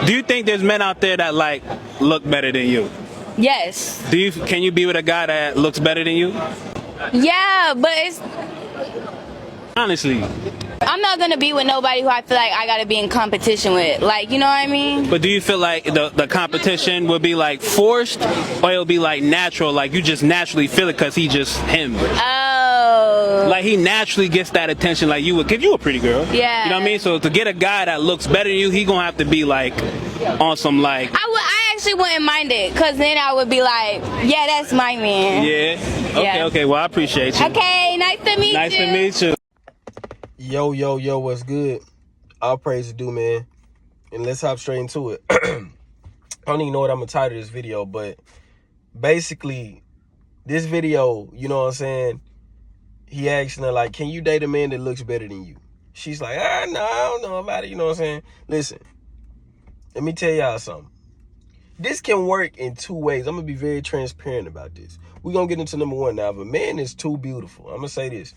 Do you think there's men out there that like look better than you? Yes. Can you be with a guy that looks better than you? Yeah, but it's Honestly. I'm not gonna be with nobody who I feel like I gotta be in competition with. Like, you know what I mean? But do you feel like the competition will be like forced, or it'll be like natural, like you just naturally feel it because he just him? Oh. Like he naturally gets that attention like you would give you a pretty girl. Yeah. You know what I mean? So to get a guy that looks better than you, he gonna have to be like on some like. I actually wouldn't mind it, cause then I would be like, yeah, that's my man. Yeah. Okay. Yeah. Okay. Well, I appreciate you. Okay. Nice to meet you. Nice to meet you. Yo, what's good? All praise to do, man. And let's hop straight into it. I don't even know what I'm gonna title this video, but basically, this video, you know what I'm saying? He asking her, like, can you date a man that looks better than you? She's like, no, I don't know about it, you know what I'm saying? Listen, let me tell y'all something. This can work in two ways. I'm gonna be very transparent about this. We're gonna get into number one now. If a man is too beautiful, I'm gonna say this.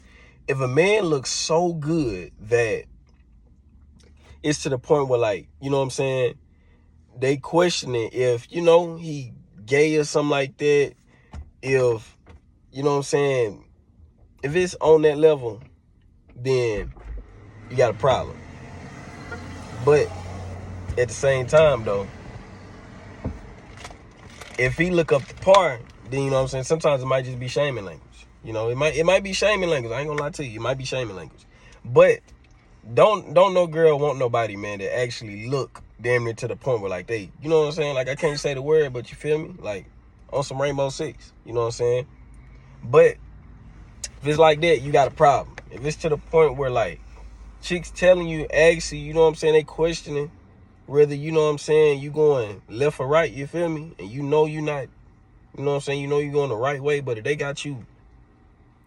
If a man looks so good that it's to the point where, like, you know what I'm saying, they questioning if, you know, he gay or something like that, if, you know what I'm saying, if it's on that level, then you got a problem. But at the same time, though, if he look up the par, then, you know what I'm saying, sometimes it might just be shaming language. You know, it might be shaming language. I ain't gonna lie to you. It might be shaming language. But don't no girl want nobody, man, that actually look damn near to the point where, like, they, you know what I'm saying? Like, I can't say the word, but you feel me? Like, on some Rainbow Six. You know what I'm saying? But if it's like that, you got a problem. If it's to the point where, like, chicks telling you, actually, you know what I'm saying, they questioning whether, you know what I'm saying, you going left or right, you feel me? And you know you not, you know what I'm saying, you know you going the right way, but if they got you,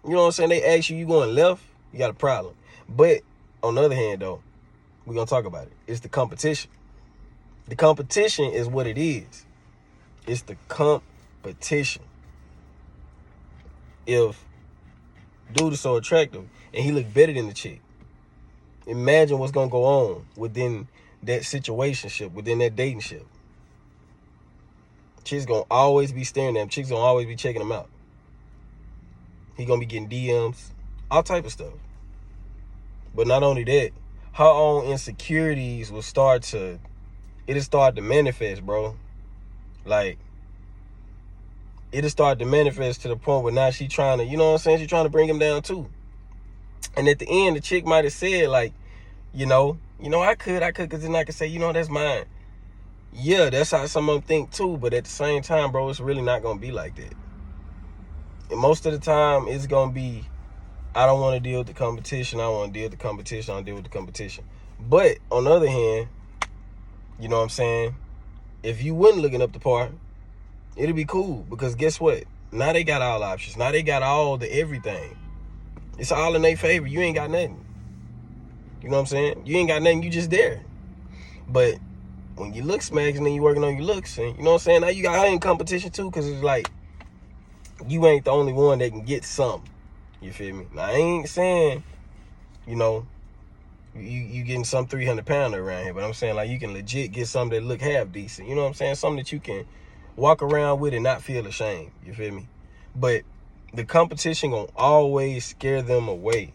you know what I'm saying, they ask you going left, you got a problem. But on the other hand, though, we're going to talk about it. It's the competition. The competition is what it is. It's the competition. If dude is so attractive and he look better than the chick, imagine what's going to go on within that situationship, within that datingship. Chicks going to always be staring at him. Chicks going to always be checking him out. He going to be getting DMs, all type of stuff. But not only that, her own insecurities will start to manifest, bro. Like, it'll start to manifest to the point where now she trying to, you know what I'm saying, she trying to bring him down too. And at the end, the chick might have said, like, you know, I could, because then I could say, you know, that's mine. Yeah, that's how some of them think too, but at the same time, bro, it's really not going to be like that. And most of the time, it's going to be, I don't want to deal with the competition. I want to deal with the competition. I want to deal with the competition. But on the other hand, you know what I'm saying? If you wasn't looking up the par, it'll be cool. Because guess what? Now they got all options. Now they got all the everything. It's all in their favor. You ain't got nothing. You know what I'm saying? You ain't got nothing. You just there. But when you look smacks and then you working on your looks, and you know what I'm saying? Now you got her in competition too, because it's like, you ain't the only one that can get something. You feel me? Now, I ain't saying, you know, you getting some 300-pounder around here, but I'm saying, like, you can legit get something that look half decent. You know what I'm saying? Something that you can walk around with and not feel ashamed. You feel me? But the competition gonna always scare them away.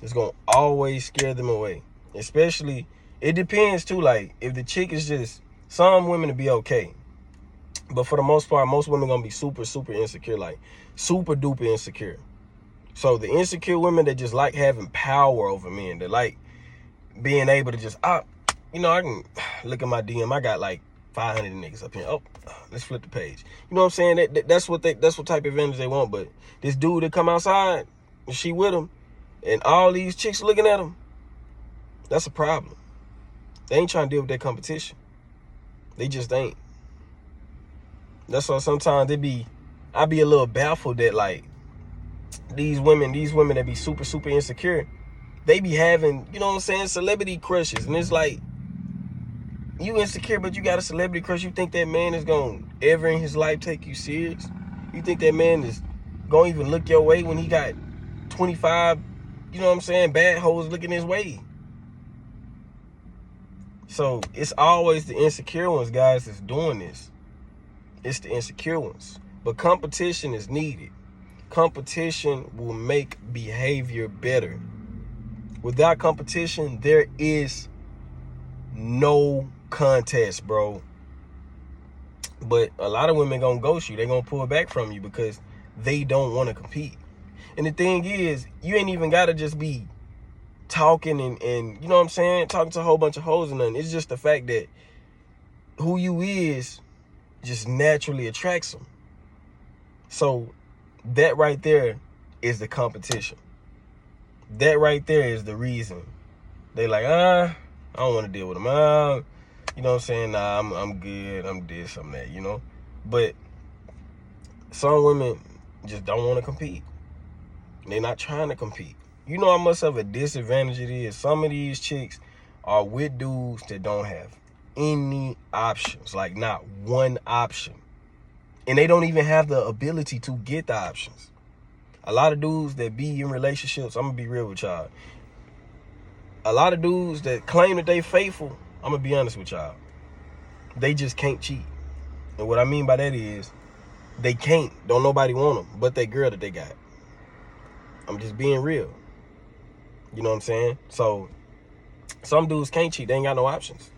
It's gonna always scare them away. Especially, it depends too, like, if the chick is just, some women to be okay. But for the most part, most women gonna be super, super insecure, like super duper insecure. So the insecure women that just like having power over men, that like being able to just, you know, I can look at my DM. I got like 500 niggas up here. Oh, let's flip the page. You know what I'm saying? That's what type of advantage they want. But this dude that come outside, and she with him, and all these chicks looking at him, that's a problem. They ain't trying to deal with that competition. They just ain't. That's why sometimes I be a little baffled that, like, these women that be super, super insecure, they be having, you know what I'm saying, celebrity crushes. And it's like, you insecure, but you got a celebrity crush. You think that man is going to ever in his life take you serious? You think that man is going to even look your way when he got 25, you know what I'm saying, bad hoes looking his way? So it's always the insecure ones, guys, that's doing this. It's the insecure ones. But competition is needed. Competition will make behavior better. Without competition, there is no contest, bro. But a lot of women gonna ghost you. They gonna pull back from you because they don't want to compete. And the thing is, you ain't even gotta just be talking and you know what I'm saying, talking to a whole bunch of hoes and nothing. It's just the fact that who you is just naturally attracts them. So that right there is the competition. That right there is the reason they like, I don't want to deal with them. You know what I'm saying? Nah, I'm good. I'm this, I'm that, you know? But some women just don't want to compete. They're not trying to compete. You know how much of a disadvantage it is? Some of these chicks are with dudes that don't have any options, like not one option. And they don't even have the ability to get the options. A lot of dudes that be in relationships, I'm going to be real with y'all. A lot of dudes that claim that they faithful, I'm going to be honest with y'all, they just can't cheat. And what I mean by that is they can't. Don't nobody want them but that girl that they got. I'm just being real. You know what I'm saying? So some dudes can't cheat. They ain't got no options.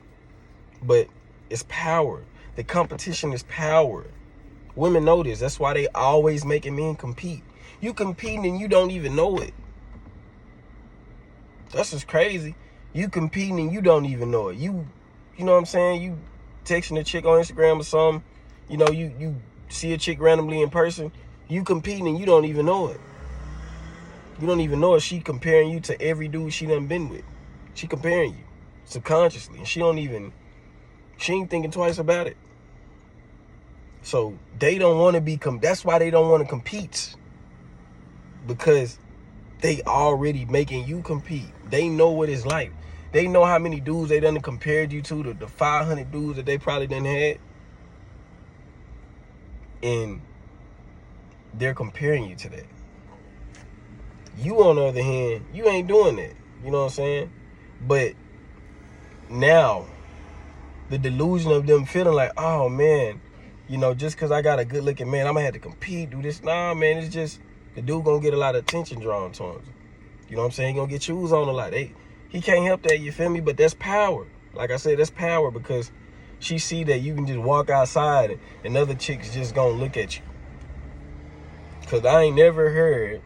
But it's power. The competition is power. Women know this. That's why they always making men compete. You competing and you don't even know it. That's just crazy. You competing and you don't even know it. You know what I'm saying? You texting a chick on Instagram or something. You know, you see a chick randomly in person. You competing and you don't even know it. You don't even know it. She comparing you to every dude she done been with. She comparing you subconsciously. And she ain't thinking twice about it. So they don't want to be, that's why they don't want to compete. Because they already making you compete. They know what it's like. They know how many dudes they done compared you to, the 500 dudes that they probably done had. And they're comparing you to that. You, on the other hand, you ain't doing that. You know what I'm saying? But now, the delusion of them feeling like, oh, man, you know, just because I got a good-looking man, I'm going to have to compete, do this. Nah, man, it's just the dude going to get a lot of attention drawn to him. You know what I'm saying? He going to get shoes on a lot. He can't help that, you feel me? But that's power. Like I said, that's power because she see that you can just walk outside and other chicks just going to look at you. Because I ain't never heard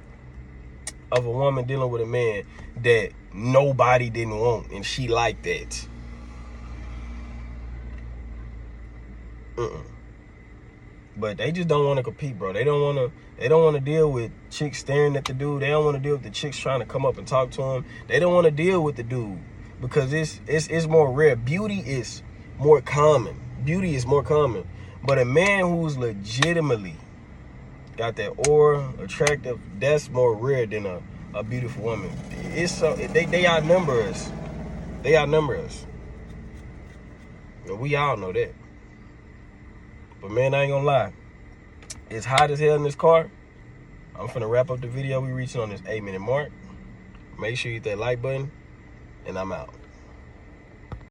of a woman dealing with a man that nobody didn't want and she liked that. But they just don't want to compete, bro. They don't want to deal with chicks staring at the dude. They don't want to deal with the chicks trying to come up and talk to him. They don't want to deal with the dude because it's more rare. Beauty is more common. Beauty is more common. But a man who's legitimately got that aura, attractive, that's more rare than a beautiful woman. It's so they outnumber us. They outnumber us. And we all know that. But man, I ain't gonna lie. It's hot as hell in this car. I'm finna wrap up the video. We reaching on this 8-minute mark. Make sure you hit that like button. And I'm out.